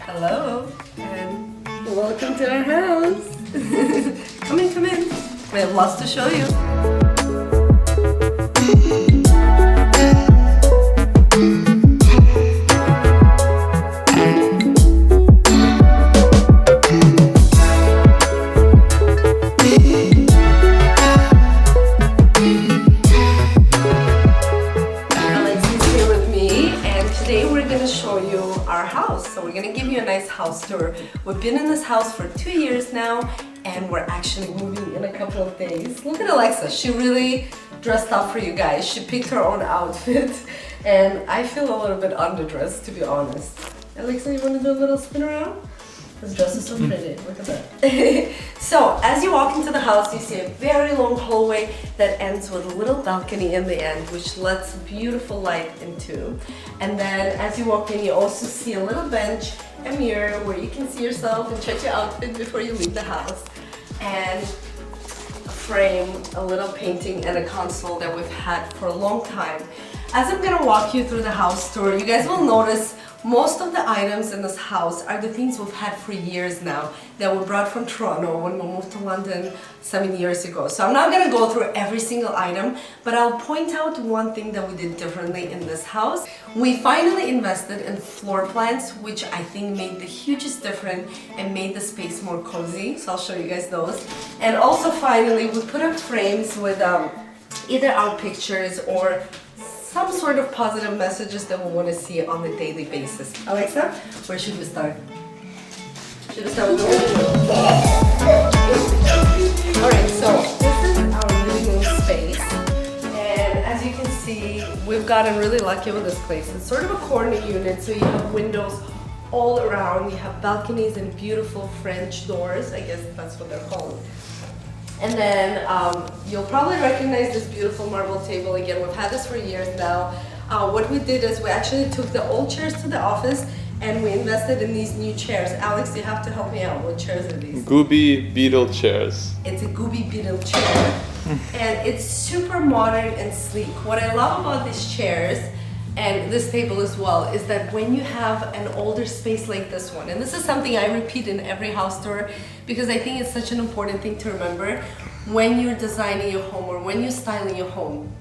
Hello, and welcome to our house. Come in, come in. We have lots to show you. So we're gonna give you a nice house tour. We've been in this house for 2 years now, and we're actually moving in a couple of days. Look at Alexa, she really dressed up for you guys. She picked her own outfit, and I feel a little bit underdressed, to be honest. Alexa, you wanna do a little spin around? This dress is so pretty, look at that. So, as you walk into the house, you see a very long hallway that ends with a little balcony in the end, which lets beautiful light into. And then, as you walk in, you also see a little bench, a mirror where you can see yourself and check your outfit before you leave the house. And a frame, a little painting, and a console that we've had for a long time. As I'm gonna walk you through the house tour, you guys will notice most of the items in this house are the things we've had for years now that were brought from Toronto when we moved to London 7 years ago. So I'm not gonna go through every single item, but I'll point out one thing that we did differently in this house. We finally invested in floor plans, which I think made the hugest difference and made the space more cozy. So I'll show you guys those. And also finally, we put up frames with either our pictures or some sort of positive messages that we want to see on a daily basis. Alexa, where should we start? Should we start with the living room? Alright, so this is our living room space. And as you can see, we've gotten really lucky with this place. It's sort of a corner unit, so you have windows all around. You have balconies and beautiful French doors. I guess that's what they're called. And then you'll probably recognize this beautiful marble table. Again, we've had this for years now. What we did is we actually took the old chairs to the office and we invested in these new chairs. Alex, you have to help me out. What chairs are these? Gooby Beetle chairs. It's a Gooby Beetle chair. And it's super modern and sleek. What I love about these chairs and this table as well is that when you have an older space like this one, and this is something I repeat in every house tour because I think it's such an important thing to remember when you're designing your home or when you're styling your home.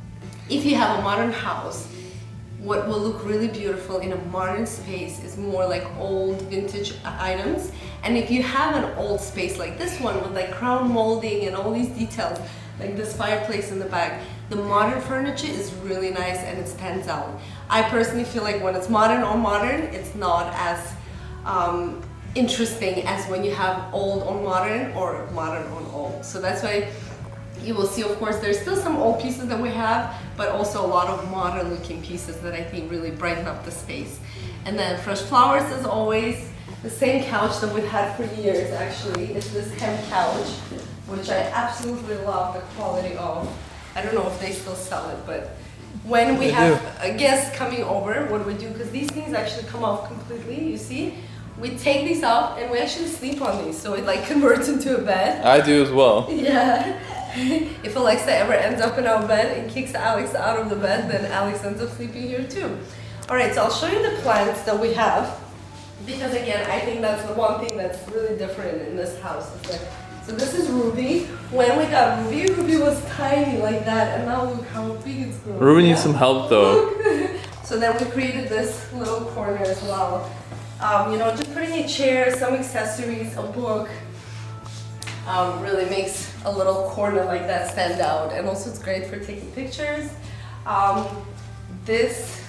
If you have a modern house, what will look really beautiful in a modern space is more like old vintage items. And if you have an old space like this one with like crown molding and all these details, like this fireplace in the back, the modern furniture is really nice and it stands out. I personally feel like when it's modern on modern, it's not as interesting as when you have old on modern or modern on old. So that's why you will see, of course, there's still some old pieces that we have, but also a lot of modern looking pieces that I think really brighten up the space. And then fresh flowers as always. The same couch that we've had for years actually is this hem couch, which I absolutely love the quality of. I don't know if they still sell it, but when we have a guest coming over, what do we do? Because these things actually come off completely, you see? We take these off and we actually sleep on these, so it like converts into a bed. I do as well. Yeah. If Alexa ever ends up in our bed and kicks Alex out of the bed, then Alex ends up sleeping here too. Alright, so I'll show you the plants that we have. Because again, I think that's the one thing that's really different in this house. So this is Ruby. When we got Ruby, Ruby was tiny like that, and now look how big it's grown. Ruby needs some help though. So then we created this little corner as well. You know, just putting a chair, some accessories, a book, really makes a little corner like that stand out. And also it's great for taking pictures. This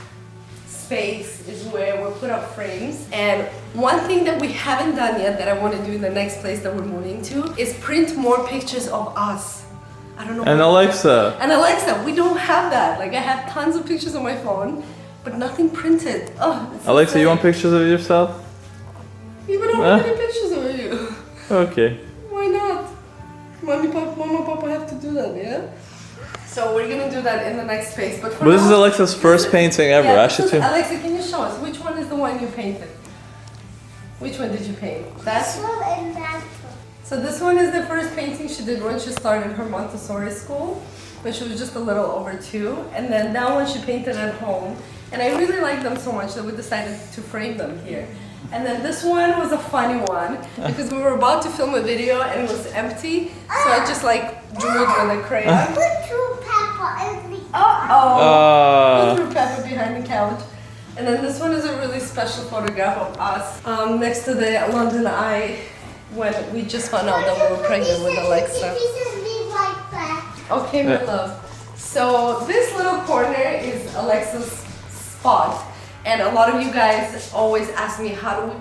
space is where we put up frames. And one thing that we haven't done yet that I want to do in the next place that we're moving to is print more pictures of us. I don't know. And Alexa. And Alexa, we don't have that. Like I have tons of pictures on my phone, but nothing printed. Oh, Alexa, so you want pictures of yourself? You don't have any pictures of you. Okay. Why not? Mama, Papa have to do that, yeah? So we're gonna do that in the next space. But this is Alexa's first painting ever. Yeah, Alexa, can you show us which one is the one you painted? Which one did you paint? This one and that one. So this one is the first painting she did when she started her Montessori school, when she was just a little over 2. And then that one she painted at home. And I really like them so much that we decided to frame them here. And then this one was a funny one because we were about to film a video and it was empty. So I just like drew it with a crayon. Put two pepper in the Uh-oh. Put Pepper behind the couch. And then this one is a really special photograph of us next to the London Eye when we just found out that we were pregnant with Alexa. Okay, my love. So this little corner is Alexa's spot. And a lot of you guys always ask me how do we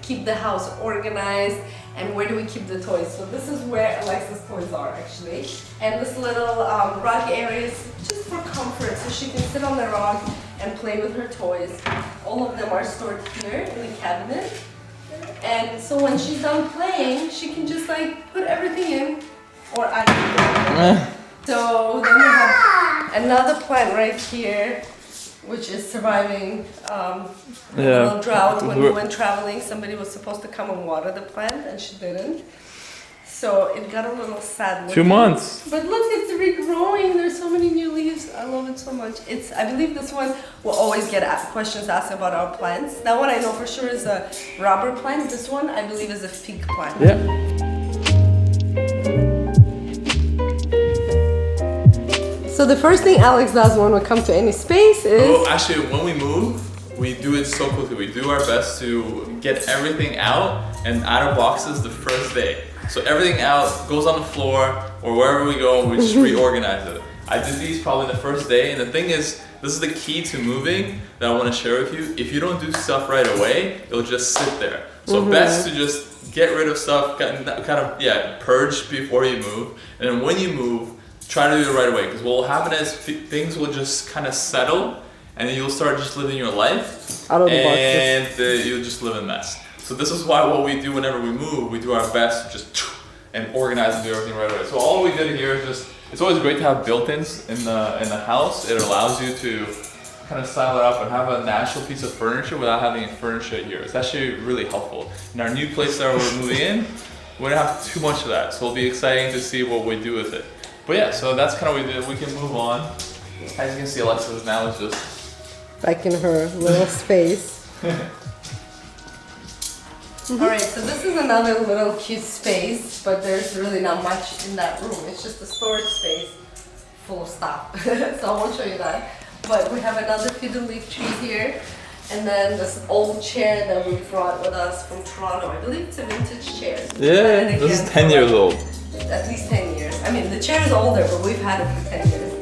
keep the house organized and where do we keep the toys. So this is where Alexa's toys are actually. And this little rug area is just for comfort so she can sit on the rug and play with her toys. All of them are stored here in the cabinet. And so when she's done playing, she can just like put everything in or I can put it in. So then we have another plant right here which is surviving a little drought. When we went traveling, somebody was supposed to come and water the plant and she didn't. So it got a little sad. 2 months. But look, it's regrowing. There's so many new leaves. I love it so much. I believe this one will always get questions asked about our plants. That one I know for sure is a rubber plant. This one I believe is a fig plant. Yeah. So the first thing Alex does when we come to any space is... Oh, actually, when we move, we do it so quickly. We do our best to get everything out and out of boxes the first day. So everything out, goes on the floor, or wherever we go, we just reorganize it. I did these probably the first day, and the thing is, this is the key to moving that I want to share with you. If you don't do stuff right away, it'll just sit there. So best to just get rid of stuff, purge before you move. And then when you move, try to do it right away, because what will happen is things will just kind of settle, and then you'll start just living your life, out of the and you'll just live in a mess. So this is why what we do whenever we move, we do our best to just and organize and do everything right away. So all we did here is just, it's always great to have built-ins in the house. It allows you to kind of style it up and have a natural piece of furniture without having a furniture here. It's actually really helpful. In our new place that we're moving in, we don't have too much of that, so it'll be exciting to see what we do with it. But yeah, so that's kind of what we did. We can move on. As you can see, Alexa's now is just back in her little space. Alright, so this is another little cute space, but there's really not much in that room. It's just a storage space full of stuff. So I won't show you that. But we have another fiddle leaf tree here. And then this old chair that we brought with us from Toronto. I believe it's a vintage chair. yeah, this is 10 years old. At least 10 years. I mean, the chair is older, but we've had it for 10 years.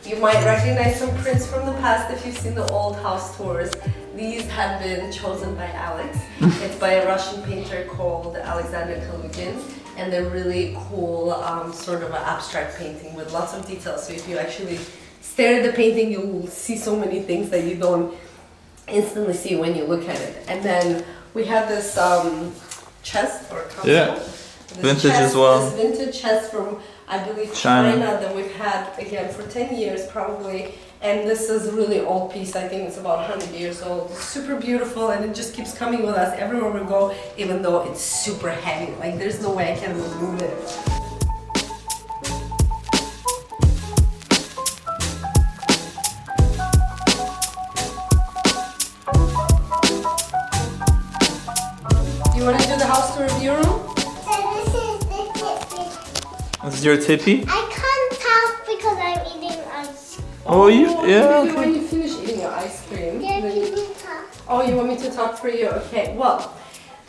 You might recognize some prints from the past if you've seen the old house tours. These have been chosen by Alex. It's by a Russian painter called Alexander Kalugin, and they're really cool, sort of an abstract painting with lots of details. So if you actually stare at the painting, you'll see so many things that you don't instantly see when you look at it. And then we have this chest or console. Yeah, vintage as well. This vintage chest from, I believe, China that we've had again for 10 years probably. And this is a really old piece. I think it's about 100 years old. It's super beautiful, and it just keeps coming with us everywhere we go, even though it's super heavy. Like there's no way I can move it. You want to do the house tour of your room? So this is the tippy. This is your tippy? I can't talk because I'm eating ice cream. Oh, Maybe okay. when you finish eating your ice cream. Yeah, then can you- you talk? Oh, you want me to talk for you? Okay, well,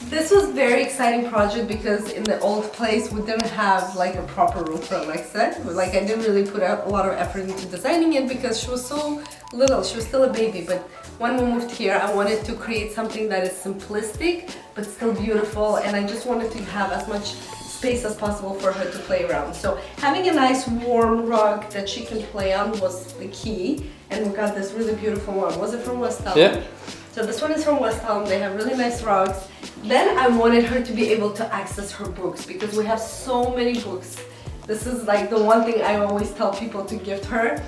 this was a very exciting project because in the old place we didn't have like a proper room for Alexa. Like I didn't really put a lot of effort into designing it because she was so little, she was still a baby. But when we moved here, I wanted to create something that is simplistic but still beautiful, and I just wanted to have as much space as possible for her to play around. So having a nice warm rug that she can play on was the key, and we got this really beautiful one. Was it from West Elm? Yeah. So this one is from West Elm. They have really nice rugs. Then I wanted her to be able to access her books because we have so many books. This is like the one thing I always tell people to gift her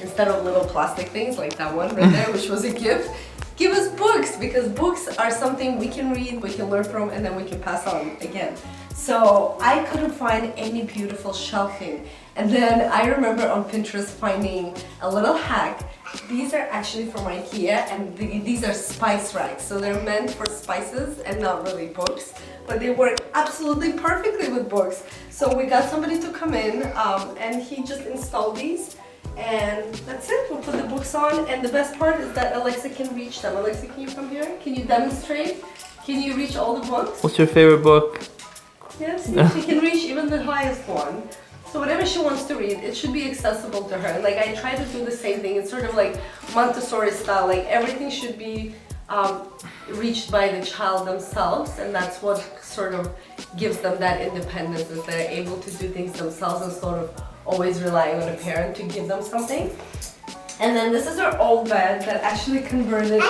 instead of little plastic things like that one right there, which was a gift. Give us books, because books are something we can read, we can learn from, and then we can pass on again. So I couldn't find any beautiful shelving. And then I remember on Pinterest finding a little hack. These are actually from IKEA, and these are spice racks. So they're meant for spices and not really books, but they work absolutely perfectly with books. So we got somebody to come in and he just installed these. And that's it, we'll put the books on, and the best part is that Alexa can reach them. Alexa, can you come here? Can you demonstrate? Can you reach all the books? What's your favorite book? Yes, she can reach even the highest one. So whatever she wants to read, it should be accessible to her. Like I try to do the same thing. It's sort of like Montessori style, like everything should be reached by the child themselves, and that's what sort of gives them that independence, is they're able to do things themselves and sort of always relying on a parent to give them something. And then this is our old bed that actually converted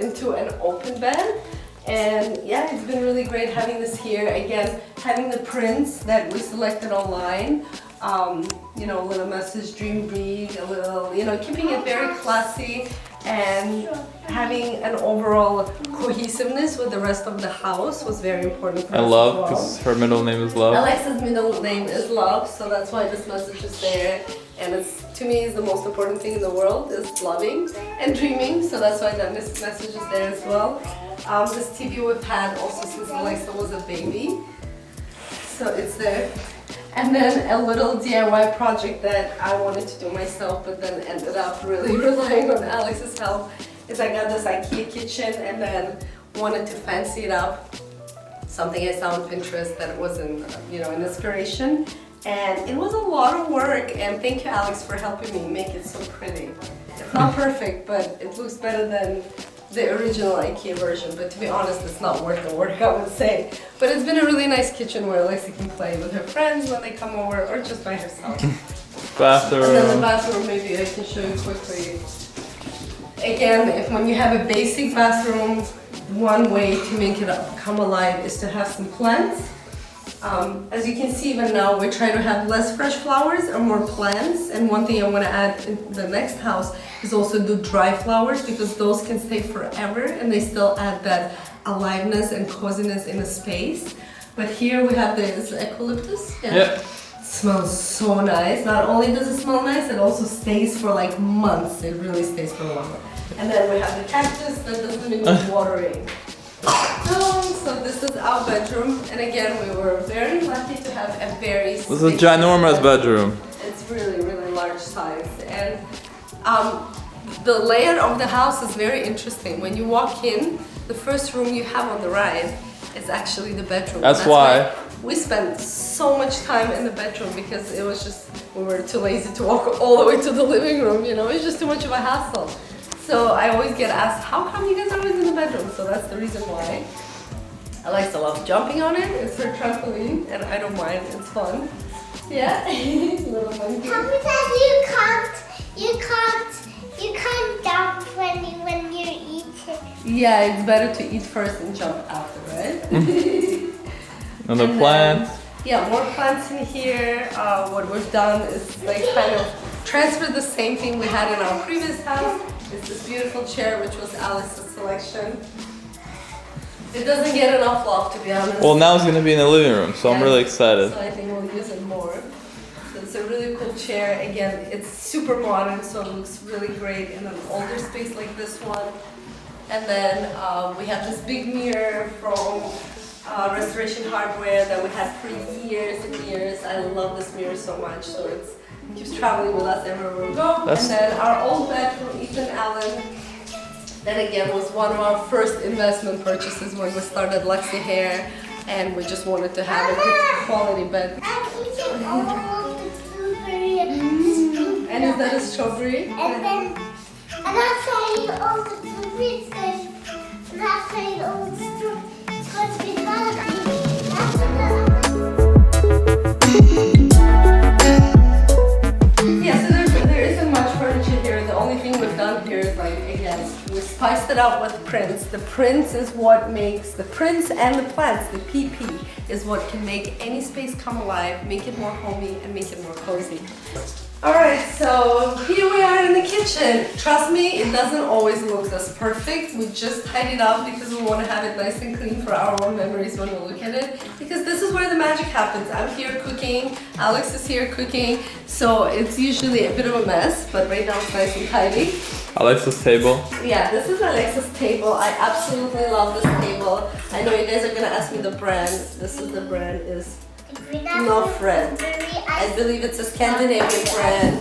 into an open bed. And yeah, it's been really great having this here. Again, having the prints that we selected online, you know, a little message, dream big, a little, you know, keeping it very classy and having an overall cohesiveness with the rest of the house was very important for us. I love, because her middle name is Love. Alexa's middle name is Love, so that's why this message is there. And it's, to me, is the most important thing in the world, is loving and dreaming. So that's why that message is there as well. This TV we've had also since Alexa was a baby, so it's there. And then a little DIY project that I wanted to do myself, but then ended up really relying on Alex's help, is I got this IKEA kitchen and then wanted to fancy it up. Something I saw on Pinterest that was an inspiration. And it was a lot of work, and thank you, Alex, for helping me make it so pretty. It's not perfect, but it looks better than the original IKEA version, but to be honest, it's not worth the work, I would say. But it's been a really nice kitchen where Alexa can play with her friends when they come over, or just by herself. Bathroom. And then the bathroom, maybe I can show you quickly. Again, when you have a basic bathroom, one way to make it come alive is to have some plants. As you can see, even now we try to have less fresh flowers and more plants. And one thing I want to add in the next house is also do dry flowers, because those can stay forever and they still add that aliveness and coziness in a space. But here we have this eucalyptus. Yeah. Yep. It smells so nice. Not only does it smell nice, it also stays for like months. It really stays for a while. And then we have the cactus that doesn't need watering. So this is our bedroom, and again, we were very lucky to have a very This is a ginormous bedroom. It's really, really large size, and the layout of the house is very interesting. When you walk in, the first room you have on the right is actually the bedroom. That's why we spent so much time in the bedroom, because it was just, we were too lazy to walk all the way to the living room, you know, it's just too much of a hassle. So I always get asked, how come you guys are always in the bedroom? So that's the reason why. Alexa loves jumping on it. It's her trampoline, and I don't mind. It's fun. Yeah. Little monkey. Sometimes you can't jump when you're eating. Yeah, it's better to eat first and jump after, right? And the plants. Yeah, more plants in here. What we've done is like kind of transfer the same thing we had in our previous house. It's this beautiful chair, which was Alex's selection. It doesn't get enough love, to be honest. Well, now it's going to be in the living room, so I'm really excited. So I think we'll use it more. So it's a really cool chair. Again, it's super modern, so it looks really great in an older space like this one. And then we have this big mirror from Restoration Hardware that we had for years and years. I love this mirror so much, so it keeps traveling with us everywhere we go. And then our old bed from Ethan Allen. That again was one of our first investment purchases when we started Lexi Hair, and we just wanted to have a good quality bed. I'm eating all of the blueberry And is that a strawberry? And I'm saying all the blueberries, guys. And I'm saying all the strawberries. It's going to be Yeah, so there isn't much furniture here. The only thing we've done here is like, again, we spiced it up with prints. The prints is what makes, the prints and the plants, the PP, is what can make any space come alive, make it more homey, and make it more cozy. Alright, so here we are in the kitchen. Trust me, it doesn't always look this perfect. We just tidied up because we want to have it nice and clean for our own memories when we look at it. Because this is where the magic happens. I'm here cooking, Alex is here cooking, so it's usually a bit of a mess, but right now it's nice and tidy. Alexa's table. Yeah, this is Alexa's table. I absolutely love this table. I know you guys are gonna ask me the brand. This is the brand is No Friend. I believe it's a Scandinavian brand.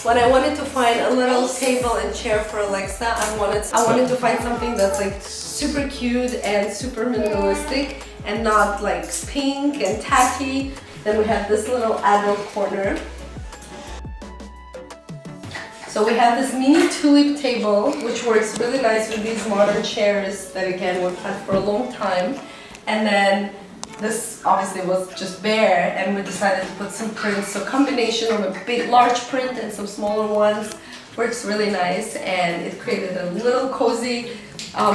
When I wanted to find a little table and chair for Alexa, I wanted to find something that's like super cute and super minimalistic and not like pink and tacky. Then we have this little adult corner. So we have this mini tulip table, which works really nice with these modern chairs that again were planned for a long time. And then this obviously was just bare and we decided to put some prints. So combination of a big, large print and some smaller ones works really nice, and it created a little cozy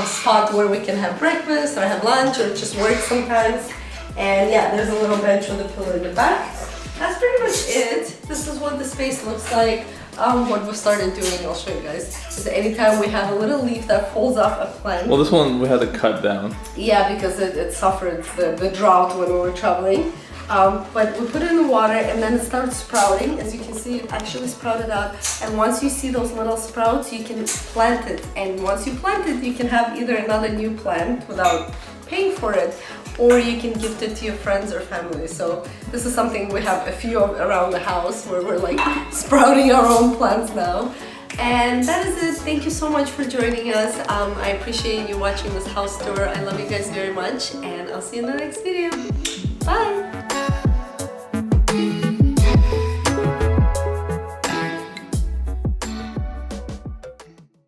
spot where we can have breakfast or have lunch or just work sometimes. And yeah, there's a little bench with a pillow in the back. That's pretty much it. This is what the space looks like. What we started doing, I'll show you guys, is anytime we have a little leaf that falls off a plant. Well, this one we had to cut down. Yeah, because it suffered the drought when we were traveling. But we put it in the water and then it starts sprouting. As you can see, it actually sprouted out. And once you see those little sprouts, you can plant it. And once you plant it, you can have either another new plant without paying for it, or you can gift it to your friends or family. So this is something we have a few of around the house where we're like sprouting our own plants now. And that is it. Thank you so much for joining us. I appreciate you watching this house tour. I love you guys very much, and I'll see you in the next video. Bye!